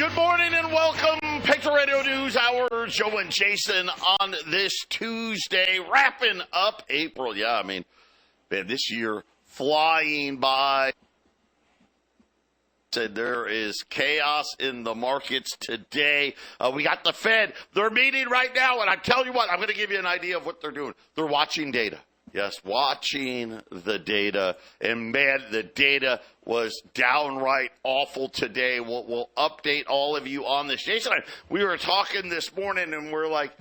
Good morning and welcome, Patriot Radio News Hour. Joe and Jason on this Tuesday, wrapping up April. Yeah, I mean, man, this year flying by. Said there is chaos in the markets today. We got the Fed. They're meeting right now, and I tell you what, I'm going to give you an idea of what they're doing. They're watching data. Yes, watching the data. And, man, the data was downright awful today. We'll update all of you on this. Jason and I, we were talking this morning, and we're like,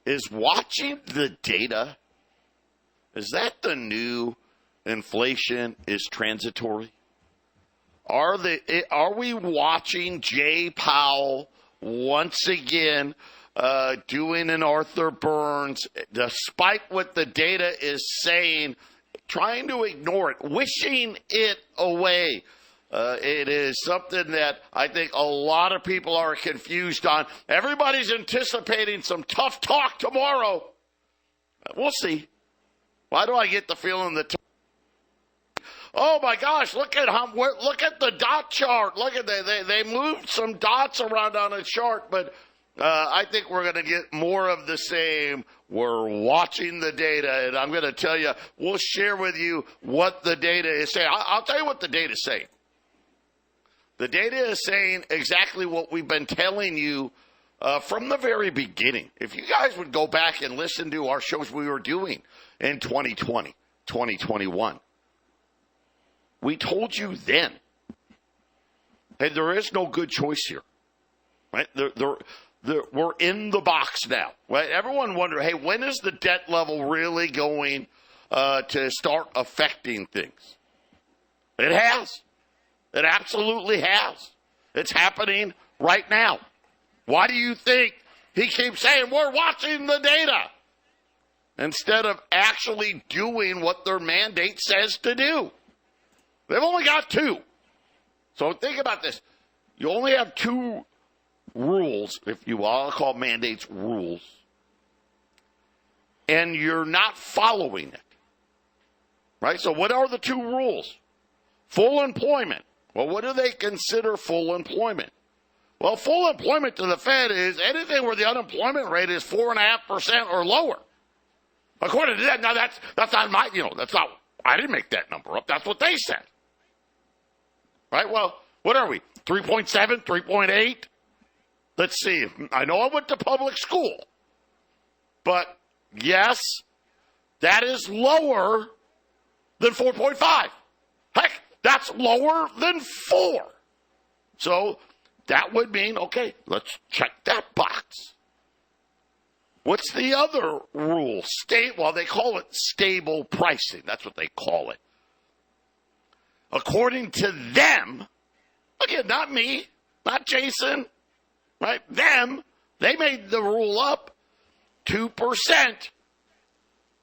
is watching the data, is that the new inflation is transitory? Are we watching Jay Powell once again doing an Arthur Burns, despite what the data is saying, trying to ignore it, wishing it away? It is something that I think a lot of people are confused on. Everybody's anticipating some tough talk tomorrow. We'll see. Why do I get the feeling that? Oh my gosh! Look at the dot chart. Look at they moved some dots around on a chart, but I think we're going to get more of the same. We're watching the data, and I'm going to tell you. We'll share with you what the data is saying. I'll tell you what the data is saying. The data is saying exactly what we've been telling you from the very beginning. If you guys would go back and listen to our shows we were doing in 2020, 2021. We told you then, hey, there is no good choice here, right? We're in the box now, right? Everyone wondered, hey, when is the debt level really going to start affecting things? It has. It absolutely has. It's happening right now. Why do you think he keeps saying, we're watching the data, instead of actually doing what their mandate says to do? They've only got two. So think about this. You only have two rules, if you will. I'll call mandates rules. And you're not following it. Right? So what are the two rules? Full employment. Well, what do they consider full employment? Well, full employment to the Fed is anything where the unemployment rate is 4.5% or lower. According to that, now that's not my, that's not, I didn't make that number up. That's what they said. Right? Well, what are we? 3.7, 3.8? Let's see. I know I went to public school. But, yes, that is lower than 4.5. Heck, that's lower than 4. So that would mean, okay, let's check that box. What's the other rule? Well, they call it stable pricing. That's what they call it. According to them, again, not me, not Jason, right? Them, they made the rule up. 2%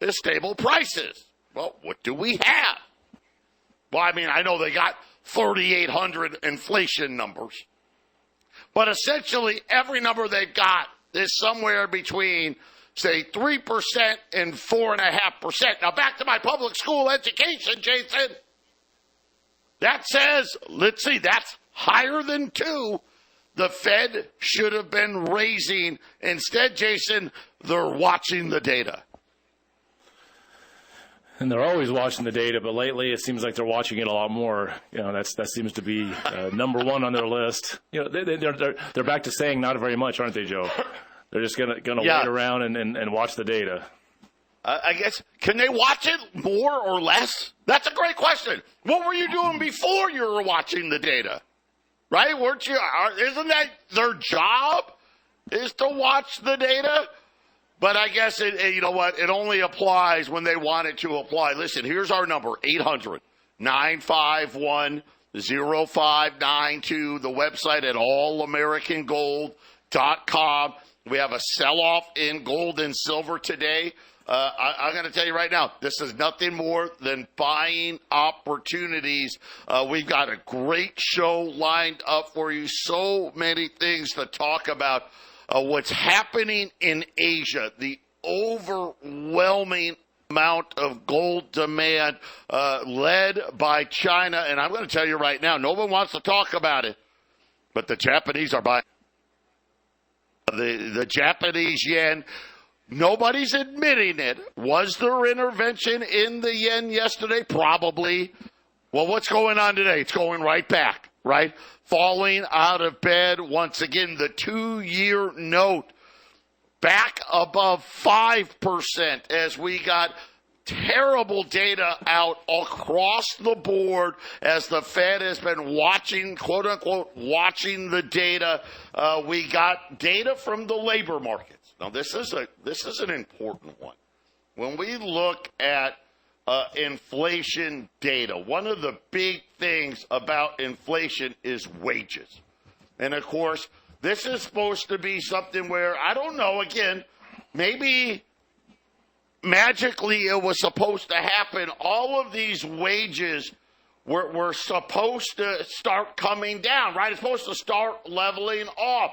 is stable prices. Well, what do we have? Well, I mean, I know they got 3,800 inflation numbers. But essentially, every number they've got is somewhere between, say, 3% and 4.5%. Now, back to my public school education, Jason. That says, let's see, that's higher than 2. The Fed should have been raising. Instead, Jason, they're watching the data. And they're always watching the data, but lately it seems like they're watching it a lot more. That seems to be number one on their list. They're back to saying not very much, aren't they, Joe? They're just gonna wait around and watch the data. I guess, can they watch it more or less? That's a great question. What were you doing before you were watching the data? Right? Isn't that their job, is to watch the data? But I guess, you know what, it only applies when they want it to apply. Listen, here's our number, 800-951-0592, the website at allamericangold.com. We have a sell-off in gold and silver today. I'm going to tell you right now, this is nothing more than buying opportunities. We've got a great show lined up for you. So many things to talk about. What's happening in Asia, the overwhelming amount of gold demand led by China. And I'm going to tell you right now, no one wants to talk about it. But the Japanese are buying. The Japanese yen, nobody's admitting it. Was there intervention in the yen yesterday? Probably. Well, what's going on today? It's going right back, right? Falling out of bed once again. The 2-year note back above 5% as we got terrible data out across the board as the Fed has been watching, quote unquote, watching the data. We got data from the labor markets. Now, this is an important one. When we look at inflation data, one of the big things about inflation is wages. And of course, this is supposed to be something where, I don't know, again, maybe magically it was supposed to happen. All of these wages were supposed to start coming down, right? It's supposed to start leveling off.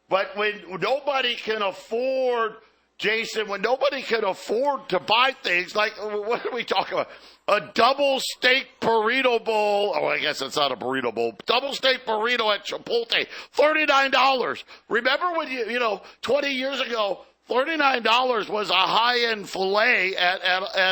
But when nobody can afford, Jason, when nobody can afford to buy things, like, what are we talking about? A double steak burrito bowl. Oh, I guess it's not a burrito bowl. Double steak burrito at Chipotle, $39. Remember when 20 years ago, $39 was a high-end filet at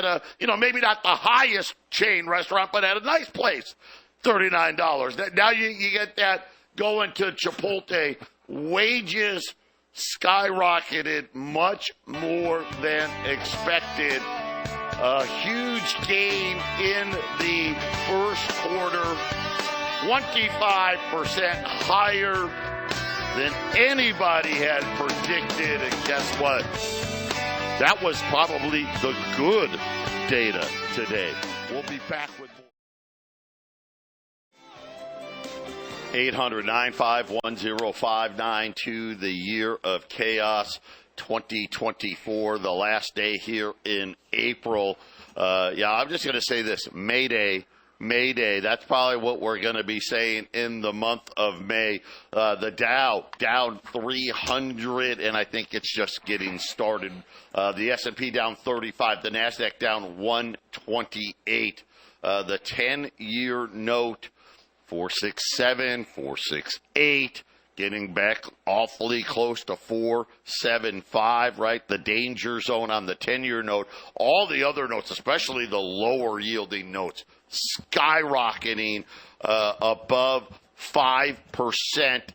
a, maybe not the highest chain restaurant, but at a nice place, $39. Now you get that going to Chipotle. Wages skyrocketed much more than expected. A huge gain in the first quarter, 25% higher than anybody had predicted. And guess what? That was probably the good data today. We'll be back with more. 800-951-0592, the year of chaos, 2024, the last day here in April. I'm just going to say this, May Day, that's probably what we're going to be saying in the month of May. The Dow down 300, and I think it's just getting started. The S&P down 35, the NASDAQ down 128. The 10-year note, 467, 468, getting back awfully close to 475, right? The danger zone on the 10-year note. All the other notes, especially the lower yielding notes, skyrocketing above 5%.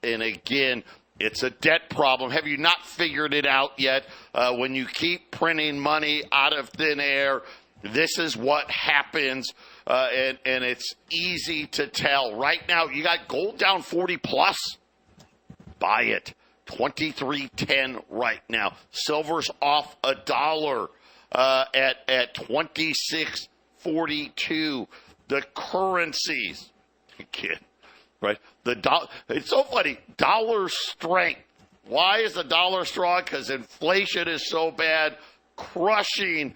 And again, it's a debt problem. Have you not figured it out yet? When you keep printing money out of thin air, this is what happens. And it's easy to tell. Right now, you got gold down 40 plus. Buy it. 23.10 right now. Silver's off $1 at 26.42. The currencies, again, right? It's so funny. Dollar strength. Why is the dollar strong? Because inflation is so bad, crushing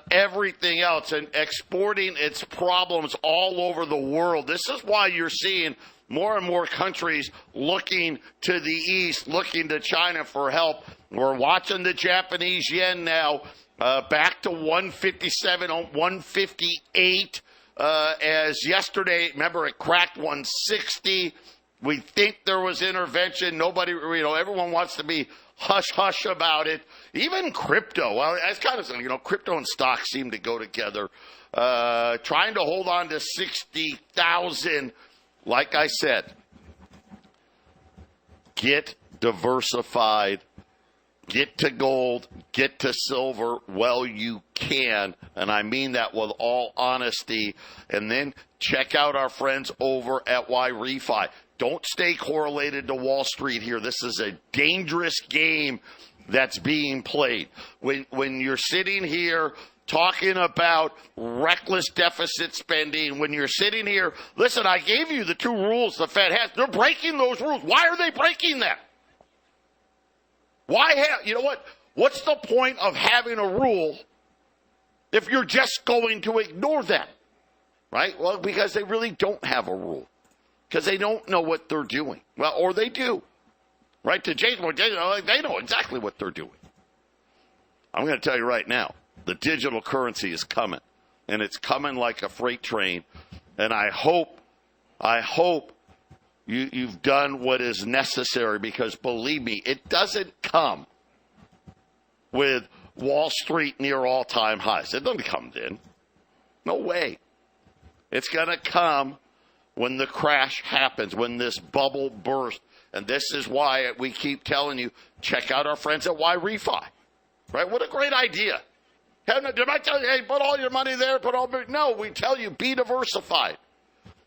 everything else and exporting its problems all over the world. This is why you're seeing more and more countries looking to the east, looking to China for help. We're watching the Japanese yen now back to 157 on 158. As yesterday, remember, it cracked 160. We think there was intervention. Nobody, everyone wants to be hush-hush about it. Even crypto, well, that's kind of something, crypto and stocks seem to go together. Trying to hold on to 60,000. Like I said, get diversified. Get to gold, get to silver while you can, and I mean that with all honesty. And then check out our friends over at YRefi. Don't stay correlated to Wall Street here. This is a dangerous game that's being played. When you're sitting here talking about reckless deficit spending, when you're sitting here, listen, I gave you the 2 rules the Fed has. They're breaking those rules. Why are they breaking them? What's the point of having a rule if you're just going to ignore them, right? Well, because they really don't have a rule, because they don't know what they're doing. Well, or they do, right? To Jason, they know exactly what they're doing. I'm going to tell you right now, the digital currency is coming, and it's coming like a freight train, and I hope you've done what is necessary, because believe me, it doesn't come with Wall Street near all-time highs. It doesn't come then. No way. It's going to come when the crash happens, when this bubble bursts. And this is why we keep telling you, check out our friends at Y-Refi. Right? What a great idea. Did I tell you, hey, put all your money there, no, we tell you, be diversified.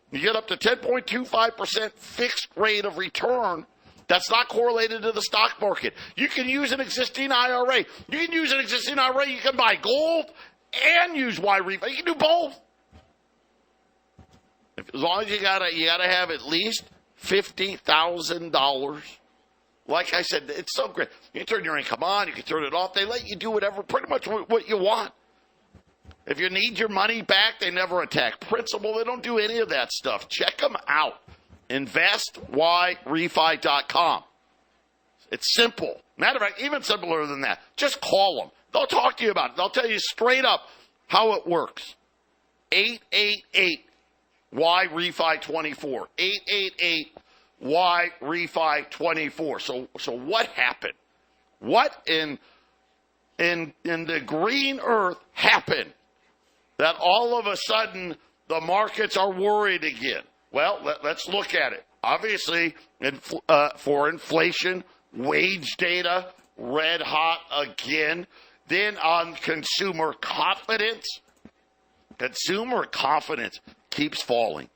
You get up to 10.25% fixed rate of return that's not correlated to the stock market. You can use an existing IRA. You can use an existing IRA. You can buy gold and use Y-Refi. You can do both. As long as you gotta have at least $50,000. Like I said, it's so great. You can turn your income on. You can turn it off. They let you do whatever, pretty much what you want. If you need your money back, they never attack principal. They don't do any of that stuff. Check them out. InvestYRefi.com. It's simple. Matter of fact, even simpler than that. Just call them. They'll talk to you about it. They'll tell you straight up how it works. 888-YRefi24. 888-YRefi24. So what happened? What in the green earth happened that all of a sudden the markets are worried again? Well, let's look at it. Obviously, for inflation, wage data, red hot again. Then on consumer confidence keeps falling.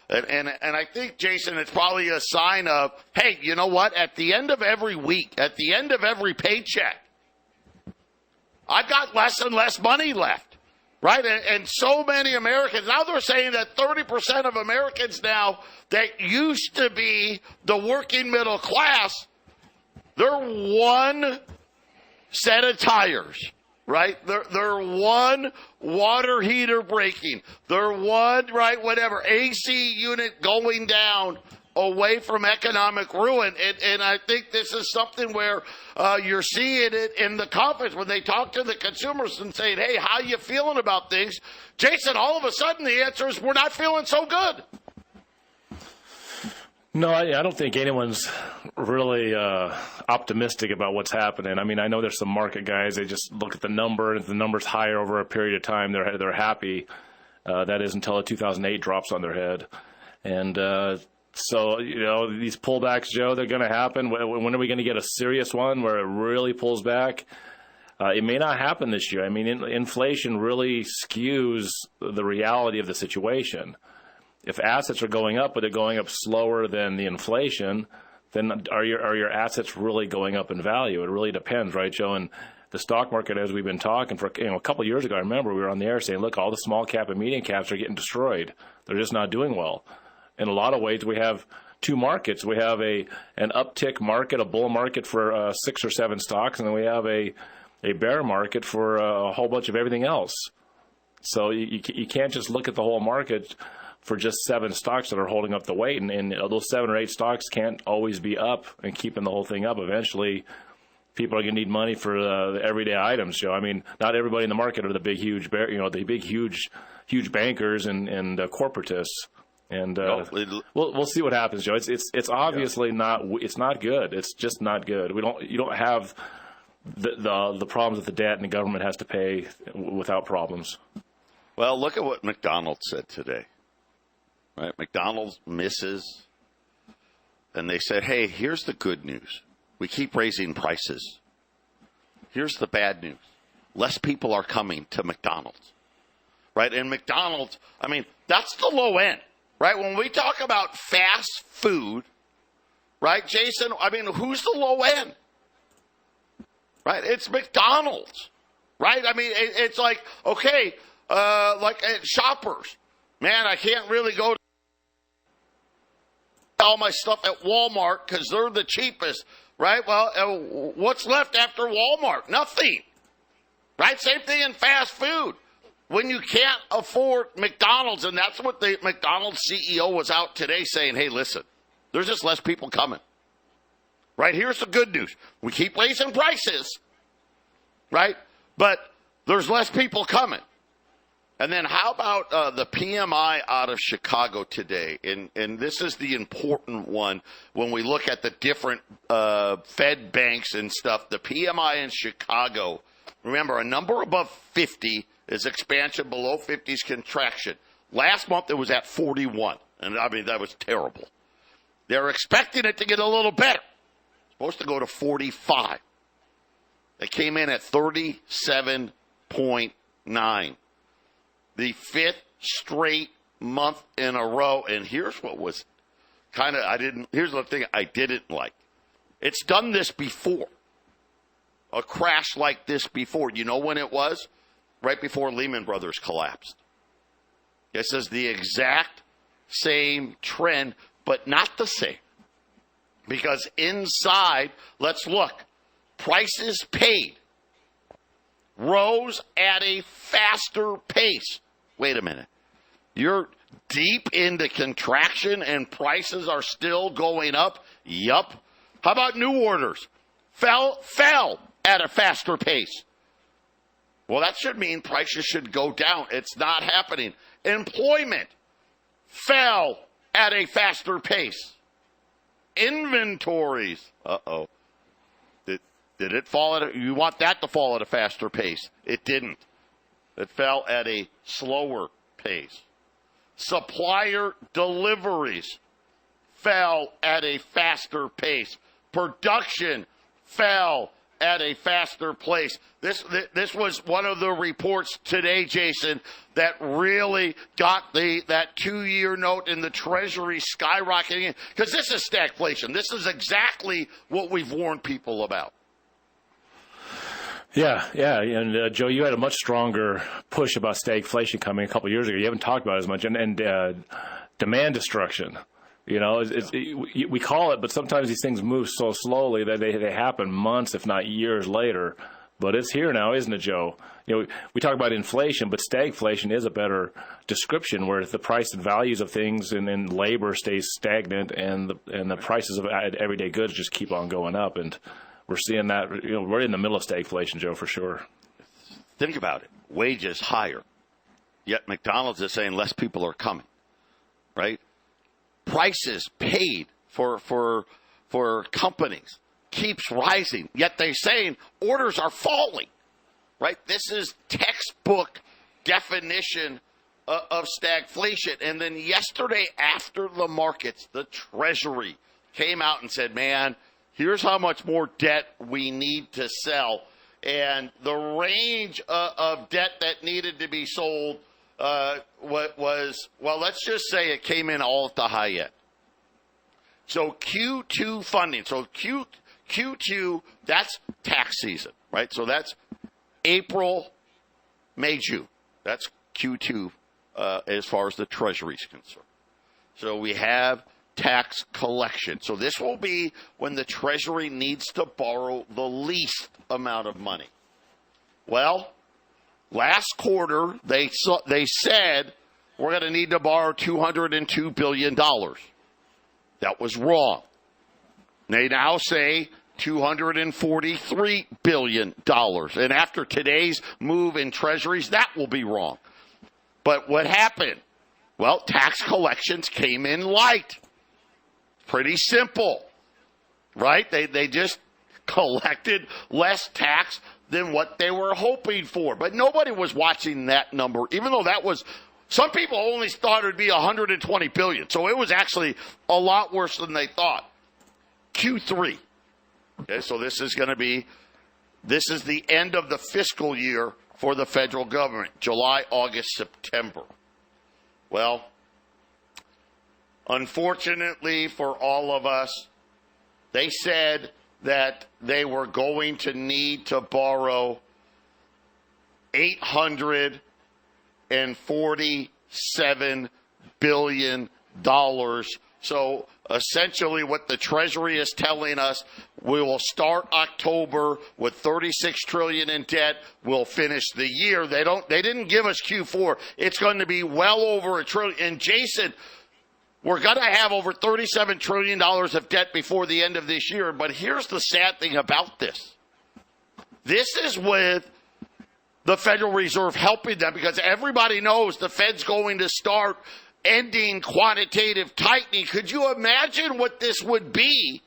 And I think, Jason, it's probably a sign of, hey, you know what? At the end of every week, at the end of every paycheck, I've got less and less money left, right? And so many Americans, now they're saying that 30% of Americans now that used to be the working middle class, they're one set of tires. Right? They're one water heater breaking. They're one, right, whatever, AC unit going down away from economic ruin. And I think this is something where you're seeing it in the conference when they talk to the consumers and saying, hey, how you feeling about things? Jason, all of a sudden the answer is we're not feeling so good. No, I don't think anyone's really optimistic about what's happening. I mean, I know there's some market guys. They just look at the number, and if the number's higher over a period of time, they're happy. That is until a 2008 drops on their head. And so, these pullbacks, Joe, they're going to happen. When are we going to get a serious one where it really pulls back? It may not happen this year. I mean, inflation really skews the reality of the situation. If assets are going up, but they're going up slower than the inflation, then are your assets really going up in value? It really depends, right, Joe? And the stock market, as we've been talking for a couple of years ago, I remember we were on the air saying, look, all the small cap and medium caps are getting destroyed. They're just not doing well. In a lot of ways, we have two markets. We have an uptick market, a bull market for 6 or 7 stocks, and then we have a bear market for a whole bunch of everything else. So you can't just look at the whole market for just 7 stocks that are holding up the weight, and those 7 or 8 stocks can't always be up and keeping the whole thing up. Eventually, people are going to need money for the everyday items, Joe. I mean, not everybody in the market are the big, huge bankers and corporatists. And we'll see what happens, Joe. It's obviously not good. It's just not good. You don't have the problems with the debt, and the government has to pay without problems. Well, look at what McDonald's said today. Right? McDonald's misses, and they said, hey, here's the good news. We keep raising prices. Here's the bad news. Less people are coming to McDonald's. Right? And McDonald's, I mean, that's the low end. Right? When we talk about fast food, right, Jason, I mean, who's the low end? Right? It's McDonald's. Right? I mean, it's like, okay, like Shoppers. Man, I can't really go to all my stuff at Walmart because they're the cheapest, right? Well, what's left after Walmart? Nothing, right? Same thing in fast food. When you can't afford McDonald's, and that's what the McDonald's CEO was out today saying, hey, listen, there's just less people coming, right? Here's the good news. We keep raising prices, right? But there's less people coming. And then how about the PMI out of Chicago today? And this is the important one when we look at the different Fed banks and stuff. The PMI in Chicago, remember, a number above 50 is expansion, below 50 is contraction. Last month it was at 41, and I mean, that was terrible. They're expecting it to get a little better. It's supposed to go to 45. They came in at 37.9. The fifth straight month in a row. And here's what was here's the thing I didn't like. It's done this before. A crash like this before. You know when it was? Right before Lehman Brothers collapsed. This is the exact same trend, but not the same. Because inside, let's look. Prices paid rose at a faster pace. Wait a minute. You're deep into contraction and prices are still going up? Yup. How about new orders? Fell at a faster pace. Well, that should mean prices should go down. It's not happening. Employment fell at a faster pace. Inventories. Uh-oh. Did it fall you want that to fall at a faster pace? It didn't. It fell at a slower pace. Supplier deliveries fell at a faster pace. Production fell at a faster pace. This was one of the reports today, Jason, that really got that 2-year note in the Treasury skyrocketing. Because this is stagflation. This is exactly what we've warned people about. Yeah. And Joe, you had a much stronger push about stagflation coming a couple of years ago. You haven't talked about it as much. And demand destruction. You know, we call it, but sometimes these things move so slowly that they happen months, if not years later. But it's here now, isn't it, Joe? You know, we talk about inflation, but stagflation is a better description, where the price and values of things and labor stays stagnant, and the prices of everyday goods just keep on going up. And we're seeing that. You know, we're in the middle of stagflation, Joe, for sure. Think about it. Wages higher, yet McDonald's is saying less people are coming, right? Prices paid for companies keeps rising, yet they're saying orders are falling, right? This is textbook definition of stagflation. And then yesterday after the markets, the Treasury came out and said, man, here's how much more debt we need to sell. And the range of debt that needed to be sold was, well, let's just say it came in all at the high end. So Q2 funding. So Q2, that's tax season, right? So that's April, May, June. That's Q2 as far as the Treasury is concerned. So we have tax collection. So this will be when the Treasury needs to borrow the least amount of money. Well, last quarter, they said we're going to need to borrow $202 billion. That was wrong. They now say $243 billion. And after today's move in treasuries, that will be wrong. But what happened? Well, tax collections came in light. Pretty simple, right? They just collected less tax than what they were hoping for. But nobody was watching that number, even though that was, some people only thought it would be $120 billion. So it was actually a lot worse than they thought. Q3. Okay, so this is the end of the fiscal year for the federal government, July, August, September. Well, unfortunately for all of us, they said that they were going to need to borrow $847 billion. So essentially what the Treasury is telling us, we will start October with $36 trillion in debt. We'll finish the year. They didn't give us Q4. It's going to be well over $1 trillion. And Jason, we're going to have over $37 trillion of debt before the end of this year. But here's the sad thing about this. This is with the Federal Reserve helping them because everybody knows the Fed's going to start ending quantitative tightening. Could you imagine what this would be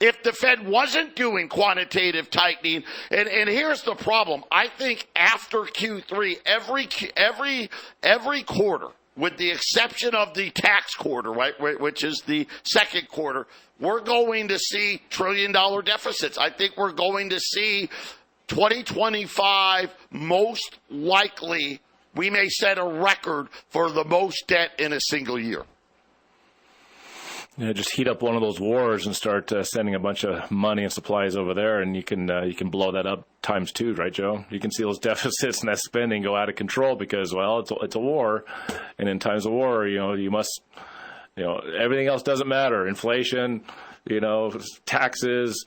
if the Fed wasn't doing quantitative tightening? And here's the problem. I think after Q3, every quarter, with the exception of the tax quarter, right, which is the second quarter, we're going to see trillion-dollar deficits. I think we're going to see 2025, most likely, we may set a record for the most debt in a single year. Just heat up one of those wars and start sending a bunch of money and supplies over there, and you can blow that up times two, right, Joe? You can see those deficits and that spending go out of control because, well, it's a war, and in times of war, you must, everything else doesn't matter. Inflation, taxes,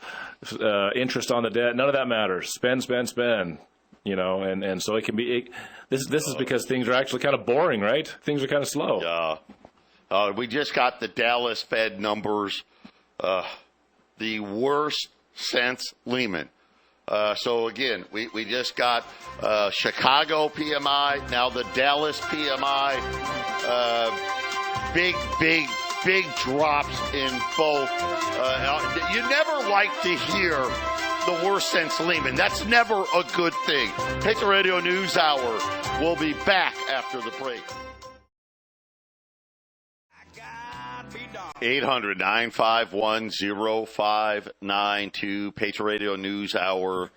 interest on the debt, none of that matters. Spend, and so it can be. This is because things are actually kind of boring, right? Things are kind of slow. Yeah. We just got the Dallas Fed numbers, the worst since Lehman. So, again, we just got Chicago PMI, now the Dallas PMI. Big drops in both. You never like to hear the worst since Lehman. That's never a good thing. Patriot Radio News Hour. We'll be back after the break. 800-951-0592, Patriot Radio News Hour.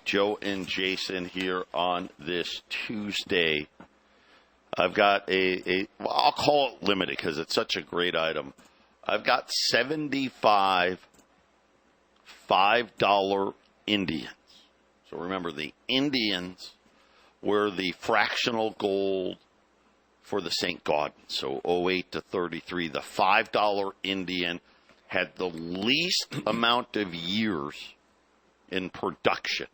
Joe and Jason here on this Tuesday. I've got I'll call it limited because it's such a great item. I've got 75 $5 Indians. So remember, the Indians were the fractional gold for the St. Gaudens. So 08 to 33, the $5 Indian had the least amount of years in production.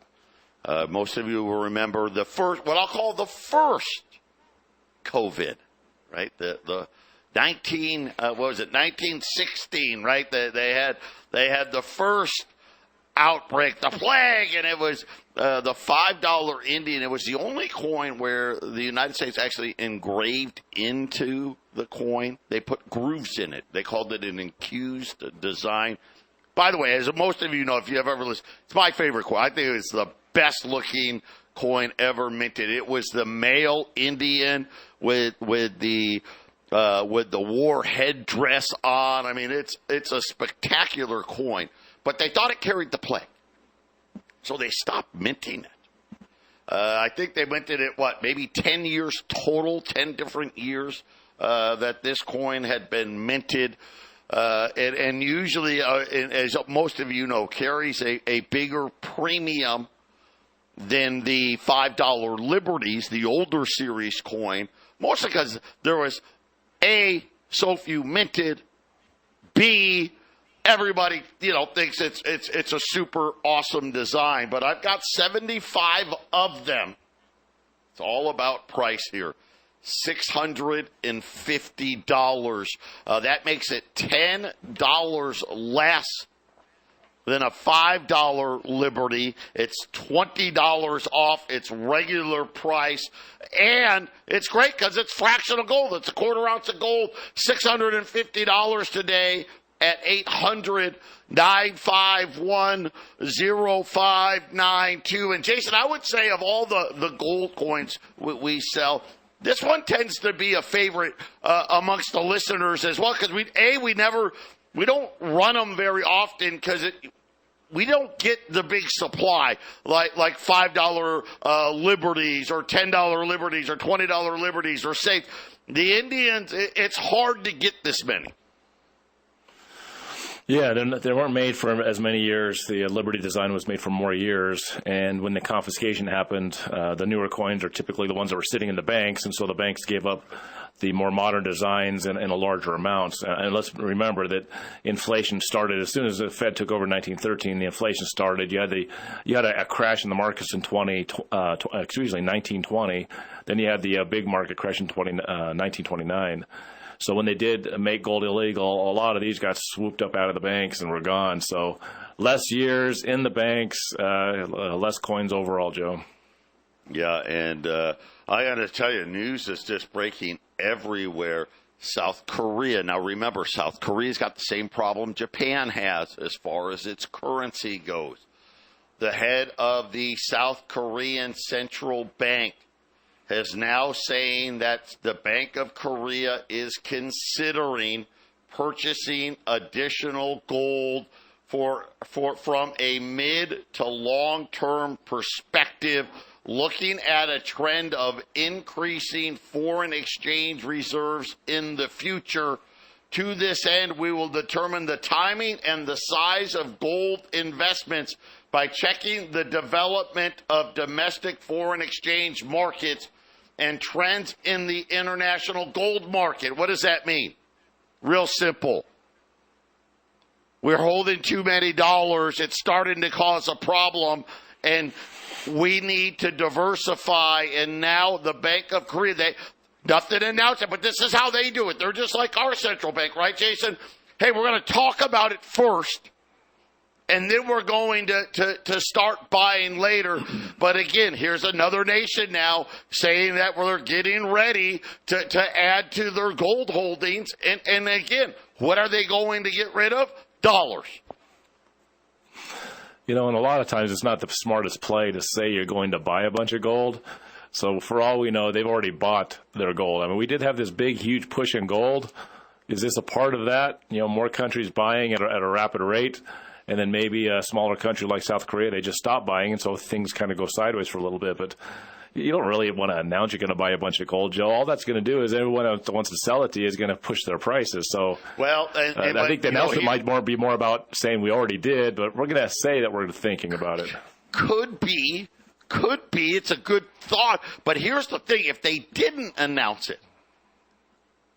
Most of you will remember the first, what I'll call the first COVID, right? The 1916, right? They had the first outbreak, the plague, and it was the $5 Indian. It was the only coin where the United States actually engraved into the coin. They put grooves in it. They called it an infused design. By the way, as most of you know, if you have ever listened, it's my favorite coin. I think it's the best looking coin ever minted. It was the male Indian with the war headdress on. I mean, it's a spectacular coin. But they thought it carried the plague, so they stopped minting it. I think they minted it, maybe 10 years total, 10 different years that this coin had been minted. And usually, as most of you know, carries a bigger premium than the $5 Liberties, the older series coin, mostly because there was, A, so few minted, B, everybody, thinks it's a super awesome design, but I've got 75 of them. It's all about price here. $650. That makes it $10 less than a $5 Liberty. It's $20 off its regular price. And it's great because it's fractional gold. It's a quarter ounce of gold, $650 today at 800-951-0592. And Jason, I would say of all the gold coins we sell, this one tends to be a favorite amongst the listeners as well, because we don't run them very often because we don't get the big supply like $5 Liberties or $10 Liberties or $20 Liberties or safe. The Indians, it's hard to get this many. Yeah, they weren't made for as many years. The Liberty design was made for more years. And when the confiscation happened, the newer coins are typically the ones that were sitting in the banks. And so the banks gave up the more modern designs in a larger amounts. And let's remember that inflation started as soon as the Fed took over in 1913. The inflation started. You had a crash in the markets in 1920. Then you had the big market crash in 1929. So when they did make gold illegal, a lot of these got swooped up out of the banks and were gone. So less years in the banks, less coins overall, Joe. Yeah, and I got to tell you, news is just breaking everywhere. South Korea. Now, remember, South Korea's got the same problem Japan has as far as its currency goes. The head of the South Korean Central Bank is now saying that the Bank of Korea is considering purchasing additional gold from a mid to long-term perspective, looking at a trend of increasing foreign exchange reserves in the future. To this end, we will determine the timing and the size of gold investments by checking the development of domestic foreign exchange markets and trends in the international gold market. What does that mean? Real simple. We're holding too many dollars. It's starting to cause a problem, and we need to diversify. And now the Bank of Korea, nothing announced it, but this is how they do it. They're just like our central bank, right, Jason? Hey, we're going to talk about it first, and then we're going to start buying later. But again, here's another nation now saying that we're getting ready to add to their gold holdings. And again, what are they going to get rid of? Dollars. And a lot of times it's not the smartest play to say you're going to buy a bunch of gold. So for all we know, they've already bought their gold. I mean, we did have this big, huge push in gold. Is this a part of that? More countries buying at a rapid rate, and then maybe a smaller country like South Korea, they just stop buying, and so things kind of go sideways for a little bit. But you don't really want to announce you're going to buy a bunch of gold, Joe. All that's going to do is everyone that wants to sell it to you is going to push their prices. So I think the announcement might be more about saying we already did, but we're going to say that we're thinking about it. Could be. It's a good thought. But here's the thing. If they didn't announce it,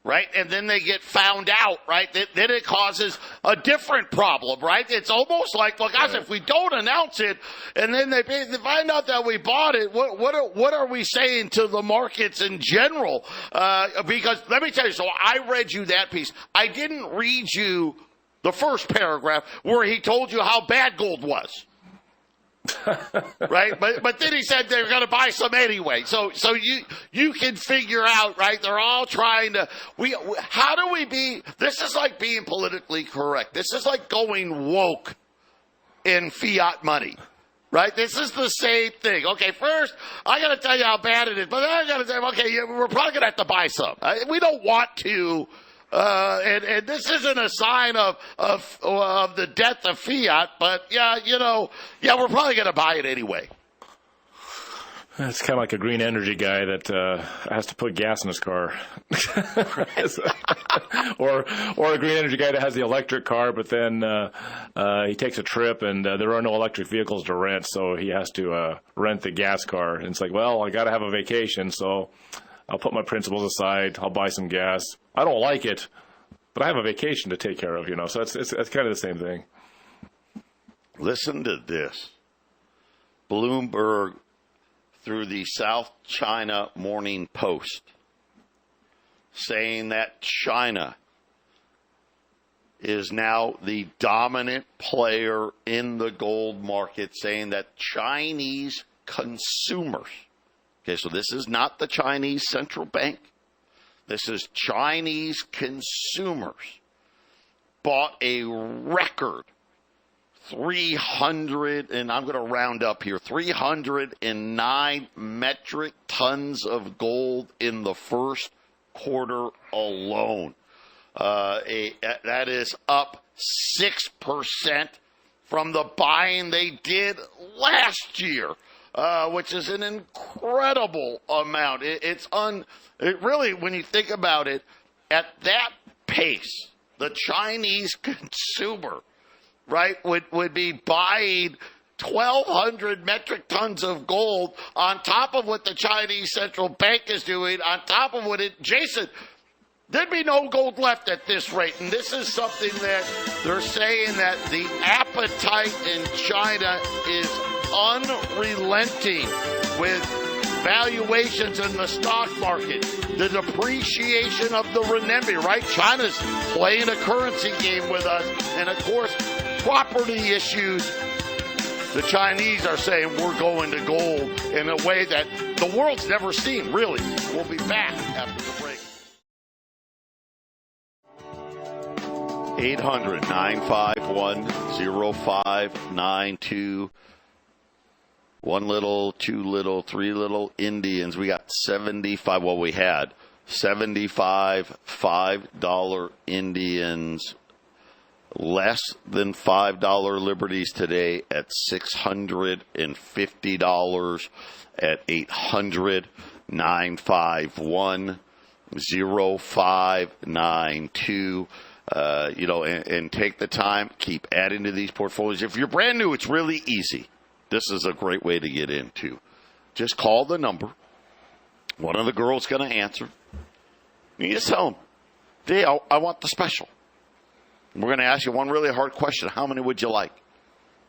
right, and then they get found out, right, then it causes a different problem, right? It's almost like, well, guys, if we don't announce it and then they find out that we bought it, what are we saying to the markets in general? Because let me tell you, so I read you that piece. I didn't read you the first paragraph where he told you how bad gold was. Right, but then he said they're going to buy some anyway. So you can figure out, right? They're all trying to. How do we be? This is like being politically correct. This is like going woke in fiat money, right? This is the same thing. Okay, first I got to tell you how bad it is, but then I got to say, okay, yeah, we're probably going to have to buy some. We don't want to. And this isn't a sign of the death of fiat, but we're probably going to buy it anyway. It's kind of like a green energy guy that has to put gas in his car, or a green energy guy that has the electric car, but then he takes a trip and there are no electric vehicles to rent, so he has to rent the gas car. And it's like, well, I got to have a vacation, so I'll put my principles aside. I'll buy some gas. I don't like it, but I have a vacation to take care of, So it's kind of the same thing. Listen to this. Bloomberg, through the South China Morning Post, saying that China is now the dominant player in the gold market, saying that Chinese consumers, okay, so this is not the Chinese central bank. This is Chinese consumers bought a record 300, and I'm going to round up here, 309 metric tons of gold in the first quarter alone. That is up 6% from the buying they did last year. Which is an incredible amount. It really, when you think about it, at that pace, the Chinese consumer, right, would be buying 1,200 metric tons of gold on top of what the Chinese central bank is doing, on top of what Jason, there'd be no gold left at this rate. And this is something that they're saying that the appetite in China is unrelenting with valuations in the stock market, the depreciation of the renminbi, right? China's playing a currency game with us. And, of course, property issues The Chinese are saying we're going to gold in a way that the world's never seen, really. We'll be back after the break. 800-951-0592. One little, two little, three little Indians. We got 75. Well, we had 75 $5 Indians, less than $5 Liberties today at $650 at 800-951-0592. And take the time, keep adding to these portfolios. If you're brand new, it's really easy. This is a great way to get into. Just call the number. One of the girls going to answer. You just tell them, hey, I want the special. We're going to ask you one really hard question. How many would you like?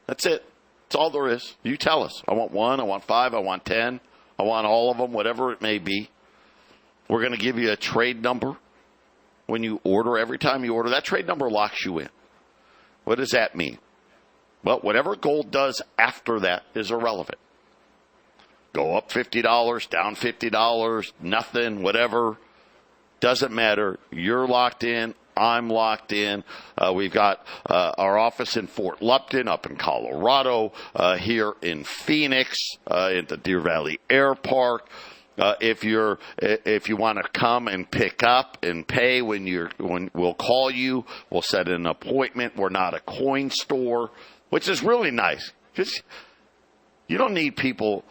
That's it. That's all there is. You tell us. I want 1, I want 5, I want 10. I want all of them, whatever it may be. We're going to give you a trade number when you order. Every time you order, that trade number locks you in. What does that mean? Well, whatever gold does after that is irrelevant. Go up $50, down $50, nothing, whatever. Doesn't matter. You're locked in. I'm locked in. We've got our office in Fort Lupton up in Colorado, here in Phoenix, at the Deer Valley Air Park. If you want to come and pick up and pay when we'll call you, we'll set an appointment. We're not a coin store, which is really nice because you don't need people,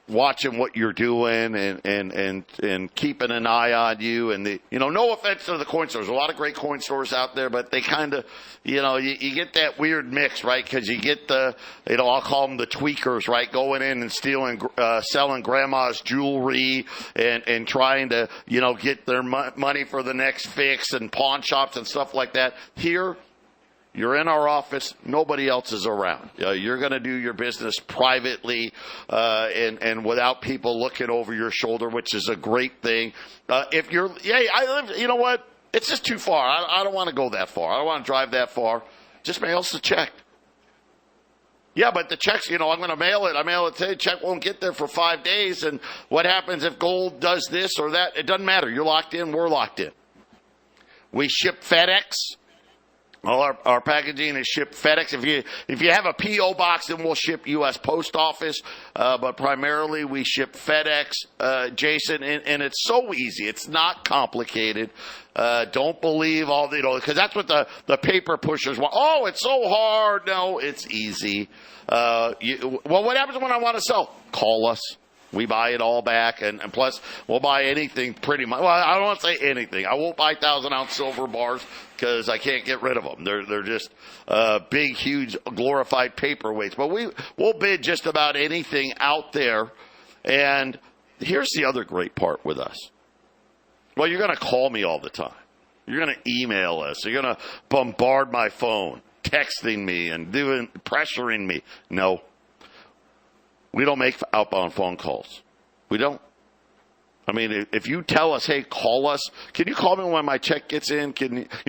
watching what you're doing and keeping an eye on you. And no offense to the coin stores. There's a lot of great coin stores out there, but they kind of, you get that weird mix, right? Because you get I'll call them the tweakers, right? Going in and stealing, selling grandma's jewelry and trying to, get their money for the next fix, and pawn shops and stuff like that. Here, you're in our office. Nobody else is around. You're going to do your business privately and without people looking over your shoulder, which is a great thing. You know what? It's just too far. I don't want to go that far. I don't want to drive that far. Just mail us a check. Yeah, but the checks, I'm going to mail it. I mail it today. Check won't get there for 5 days. And what happens if gold does this or that? It doesn't matter. You're locked in. We're locked in. We ship FedEx. All our packaging is shipped FedEx. If you have a P.O. box, then we'll ship U.S. Post Office. But primarily we ship FedEx, Jason, and it's so easy. It's not complicated. Don't believe all because that's what the paper pushers want. Oh, it's so hard. No, it's easy. What happens when I want to sell? Call us. We buy it all back, and plus, we'll buy anything pretty much. Well, I don't want to say anything. I won't buy 1,000-ounce silver bars because I can't get rid of them. They're just big, huge, glorified paperweights. But we'll bid just about anything out there. And here's the other great part with us. Well, you're going to call me all the time. You're going to email us. You're going to bombard my phone, texting me and pressuring me. No. We don't make outbound phone calls. We don't. I mean, if you tell us, hey, call us. Can you call me when my check gets in?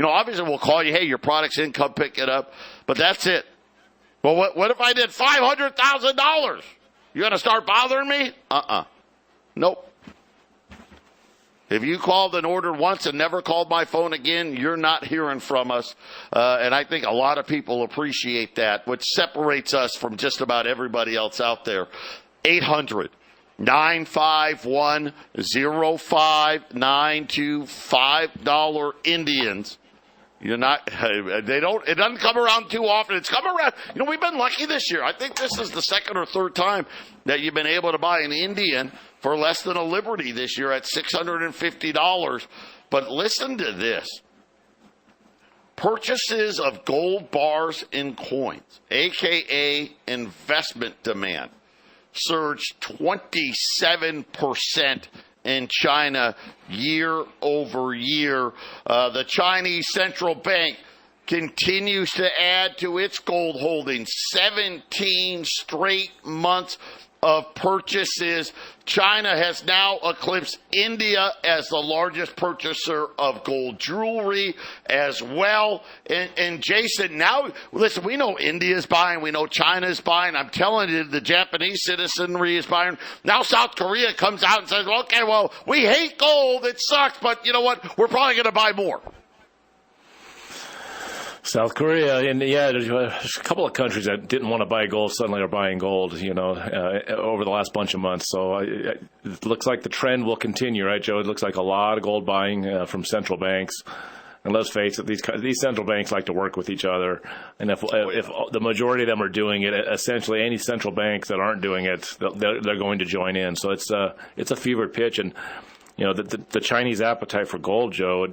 Obviously we'll call you, hey, your product's in, come pick it up. But that's it. Well, what if I did $500,000? You going to start bothering me? Nope. If you called and ordered once and never called my phone again, you're not hearing from us. And I think a lot of people appreciate that, which separates us from just about everybody else out there. 800-951-0592, $5 Indians. It doesn't come around too often. It's come around. We've been lucky this year. I think this is the second or third time that you've been able to buy an Indian for less than a Liberty this year at $650. But listen to this. Purchases of gold bars and coins, a.k.a. investment demand, surged 27% in China year over year. The Chinese central bank continues to add to its gold holdings. 17 straight months of purchases. China has now eclipsed India as the largest purchaser of gold jewelry as well. And Jason, now, listen, we know India is buying. We know China is buying. I'm telling you, the Japanese citizenry is buying. Now South Korea comes out and says, okay, well, we hate gold. It sucks. But you know what? We're probably going to buy more. South Korea, and there's a couple of countries that didn't want to buy gold suddenly are buying gold, over the last bunch of months. So it looks like the trend will continue, right, Joe? It looks like a lot of gold buying from central banks. And let's face it, these central banks like to work with each other. And if the majority of them are doing it, essentially any central banks that aren't doing it, they're going to join in. So it's a fevered pitch. And the Chinese appetite for gold, Joe.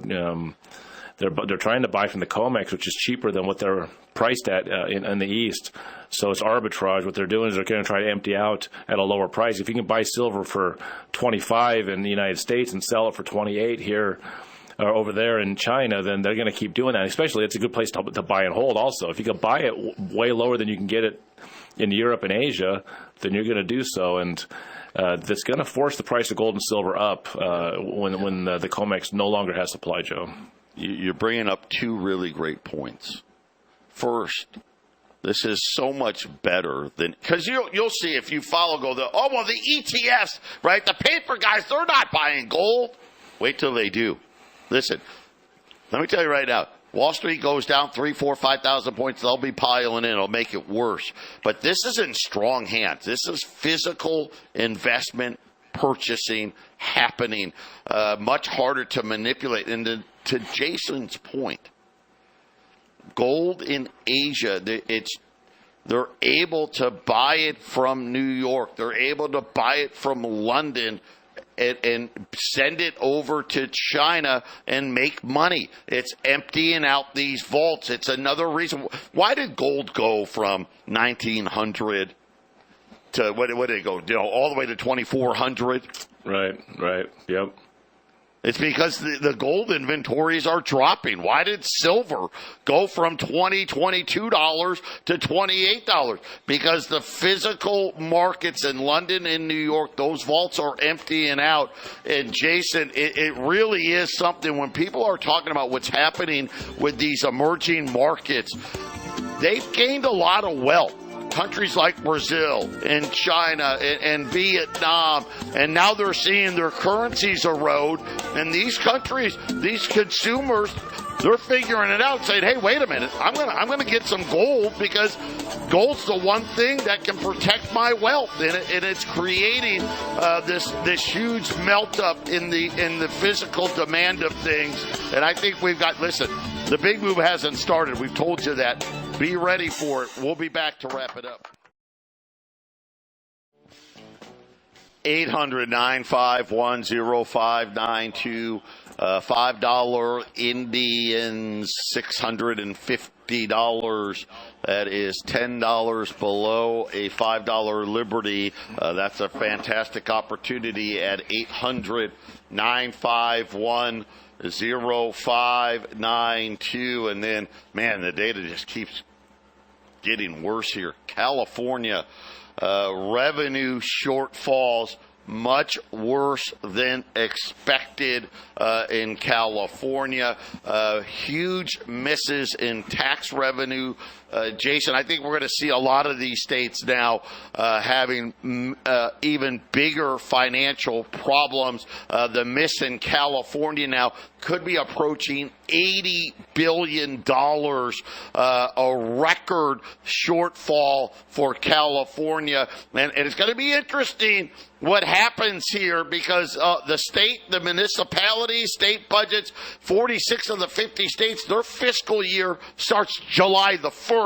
They're trying to buy from the COMEX, which is cheaper than what they're priced at in the East. So it's arbitrage. What they're doing is they're going to try to empty out at a lower price. If you can buy silver for 25 in the United States and sell it for 28 here or over there in China, then they're going to keep doing that. Especially, it's a good place to buy and hold also. If you can buy it way lower than you can get it in Europe and Asia, then you're going to do so. And that's going to force the price of gold and silver up when the COMEX no longer has supply, Joe. You're bringing up two really great points. First, this is so much better than, because you'll see if you follow the ETFs, right? The paper guys, they're not buying gold. Wait till they do. Listen, let me tell you right now, Wall Street goes down 3,000, 4,000, 5,000 points. They'll be piling in. It'll make it worse. But this is in strong hands. This is physical investment purchasing happening, much harder to manipulate. And to Jason's point, gold in Asia, they're able to buy it from New York. They're able to buy it from London and send it over to China and make money. It's emptying out these vaults. It's another reason. Why did gold go from 1,900 to, what did it go, all the way to 2,400? Right, yep. It's because the gold inventories are dropping. Why did silver go from $20, $22 to $28? Because the physical markets in London and New York, those vaults are emptying out. And Jason, it really is something when people are talking about what's happening with these emerging markets, they've gained a lot of wealth. Countries like Brazil and China and Vietnam, and now they're seeing their currencies erode. And these countries, these consumers, they're figuring it out, saying, "Hey, wait a minute! I'm gonna get some gold because gold's the one thing that can protect my wealth." And it's creating this huge melt up in the physical demand of things. And I think we've got. Listen, the big move hasn't started. We've told you that. Be ready for it. We'll be back to wrap it up. 800-951-0592. $5 Indian, $650. That is $10 below a $5 Liberty. That's a fantastic opportunity at 800-951-0592. And then, man, the data just keeps getting worse here. California, revenue shortfalls much worse than expected in California. Huge misses in tax revenue. Jason, I think we're going to see a lot of these states now having even bigger financial problems. The miss in California now could be approaching $80 billion, a record shortfall for California. And it's going to be interesting what happens here because the municipalities, state budgets, 46 of the 50 states, their fiscal year starts July the 1st.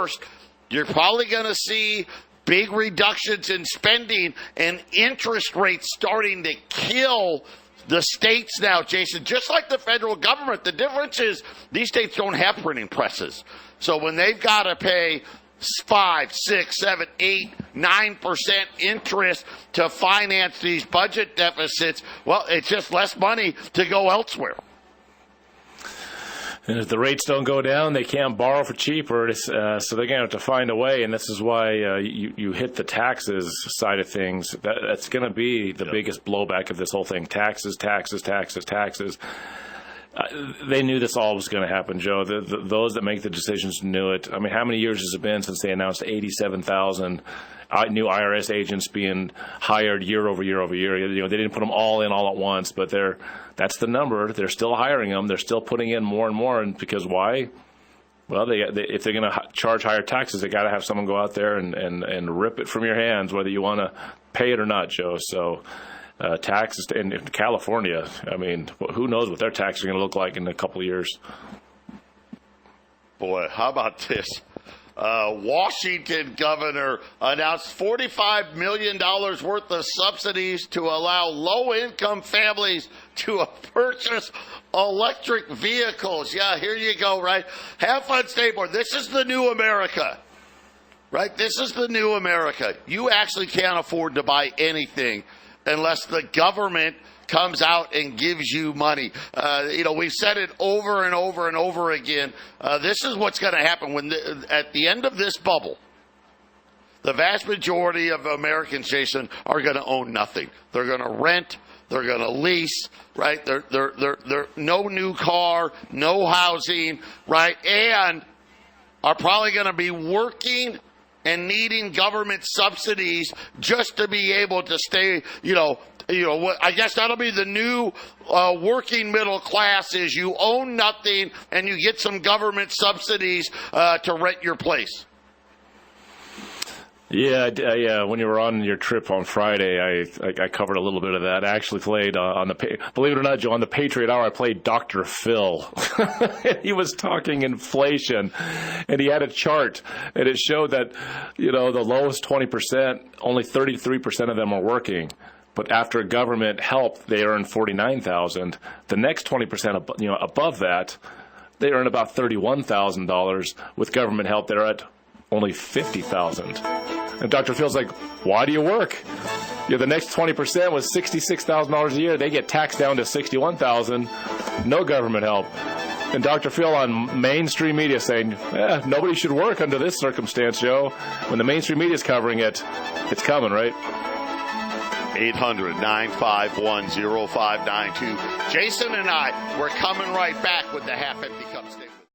You're probably going to see big reductions in spending and interest rates starting to kill the states now, Jason, just like the federal government. The difference is these states don't have printing presses. So when they've got to pay 5, 6, 7, 8, 9% interest to finance these budget deficits, well, it's just less money to go elsewhere. And if the rates don't go down, they can't borrow for cheaper, so they're going to have to find a way. And this is why you hit the taxes side of things. That's going to be the biggest blowback of this whole thing. Taxes, taxes, taxes, taxes. They knew this all was going to happen, Joe. Those that make the decisions knew it. I mean, how many years has it been since they announced 87,000 new IRS agents being hired year over year over year? You know, they didn't put them all in all at once, but that's the number. They're still hiring them. They're still putting in more and more. And because why? Well, if they're going to charge higher taxes, they got to have someone go out there and rip it from your hands, whether you want to pay it or not, Joe. So. Taxes in California, I mean, who knows what their taxes are going to look like in a couple of years. Boy, how about this? Washington governor announced $45 million worth of subsidies to allow low-income families to purchase electric vehicles. Yeah, here you go, right? Have fun, skateboard. This is the new America. Right? This is the new America. You actually can't afford to buy anything unless the government comes out and gives you money. We've said it over and over and over again. This is what's going to happen at the end of this bubble. The vast majority of Americans, Jason, are going to own nothing. They're going to rent. They're going to lease, right? They're no new car, no housing, right? And are probably going to be working and needing government subsidies just to be able to stay, I guess that'll be the new working middle class is you own nothing and you get some government subsidies to rent your place. Yeah. When you were on your trip on Friday, I covered a little bit of that. I actually played believe it or not, Joe, on the Patriot Hour, I played Dr. Phil. He was talking inflation, and he had a chart, and it showed that, the lowest 20%, only 33% of them are working. But after government help, they earn $49,000. The next 20%, above that, they earn about $31,000. With government help, they're at only $50,000. And Dr. Phil's like, why do you work? The next 20% was $66,000 a year. They get taxed down to $61,000. No government help. And Dr. Phil on mainstream media saying, nobody should work under this circumstance, Joe. When the mainstream media is covering it, it's coming, right? 800-951-0592. Jason and I, we're coming right back with the half-empty cup. Stay with us.